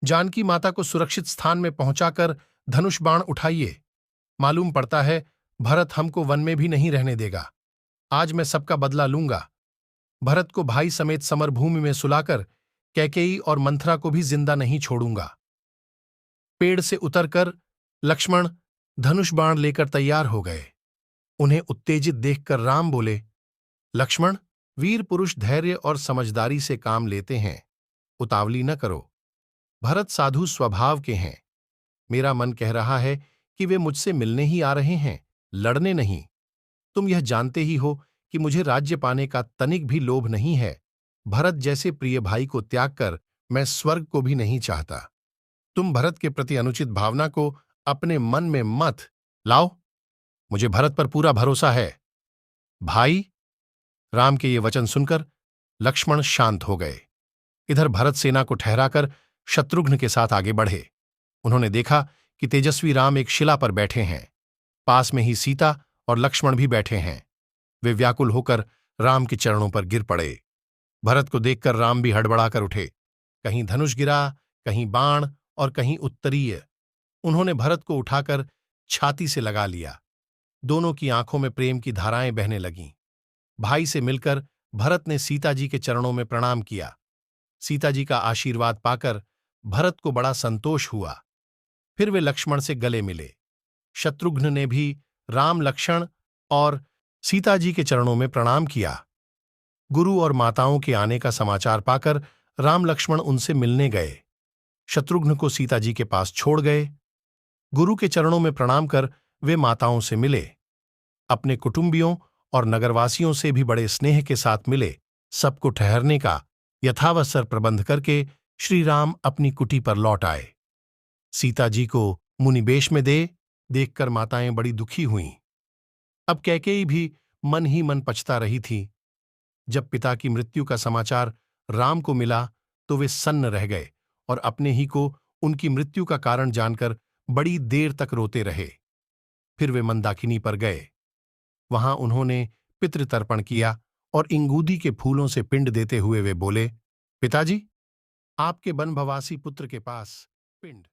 जानकी माता को सुरक्षित स्थान में पहुंचाकर धनुष बाण उठाइए। मालूम पड़ता है भरत हमको वन में भी नहीं रहने देगा। आज मैं सबका बदला लूंगा। भरत को भाई समेत समरभूमि में सुलाकर कैकेयी और मंथरा को भी जिंदा नहीं छोड़ूंगा। पेड़ से उतरकर लक्ष्मण धनुष बाण लेकर तैयार हो गए। उन्हें उत्तेजित देखकर राम बोले, लक्ष्मण, वीर पुरुष धैर्य और समझदारी से काम लेते हैं, उतावली न करो। भरत साधु स्वभाव के हैं। मेरा मन कह रहा है कि वे मुझसे मिलने ही आ रहे हैं, लड़ने नहीं। तुम यह जानते ही हो कि मुझे राज्य पाने का तनिक भी लोभ नहीं है। भरत जैसे प्रिय भाई को त्याग कर मैं स्वर्ग को भी नहीं चाहता। तुम भरत के प्रति अनुचित भावना को अपने मन में मत लाओ। मुझे भरत पर पूरा भरोसा है। भाई, राम के ये वचन सुनकर लक्ष्मण शांत हो गए। इधर भरत सेना को ठहराकर शत्रुघ्न के साथ आगे बढ़े। उन्होंने देखा कि तेजस्वी राम एक शिला पर बैठे हैं। पास में ही सीता और लक्ष्मण भी बैठे हैं। वे व्याकुल होकर राम के चरणों पर गिर पड़े। भरत को देखकर राम भी हड़बड़ाकर उठे। कहीं धनुष गिरा, कहीं बाण और कहीं उत्तरीय। उन्होंने भरत को उठाकर छाती से लगा लिया। दोनों की आंखों में प्रेम की धाराएं बहने लगीं। भाई से मिलकर भरत ने सीता जी के चरणों में प्रणाम किया। सीता जी का आशीर्वाद पाकर भरत को बड़ा संतोष हुआ। फिर वे लक्ष्मण से गले मिले। शत्रुघ्न ने भी राम, लक्ष्मण और सीता जी के चरणों में प्रणाम किया। गुरु और माताओं के आने का समाचार पाकर राम लक्ष्मण उनसे मिलने गए। शत्रुघ्न को सीता जी के पास छोड़ गए। गुरु के चरणों में प्रणाम कर वे माताओं से मिले। अपने कुटुंबियों और नगरवासियों से भी बड़े स्नेह के साथ मिले। सबको ठहरने का यथावसर प्रबंध करके श्री राम अपनी कुटी पर लौट आए। सीता जी को मुनिवेश में देखकर माताएं बड़ी दुखी हुईं। अब कैकेयी भी मन ही मन पछता रही थी। जब पिता की मृत्यु का समाचार राम को मिला तो वे सन्न रह गए और अपने ही को उनकी मृत्यु का कारण जानकर बड़ी देर तक रोते रहे। फिर वे मंदाकिनी पर गए। वहां उन्होंने पितृतर्पण किया और इंगूदी के फूलों से पिंड देते हुए वे बोले, पिताजी, आपके बनभवासी पुत्र के पास पिंड।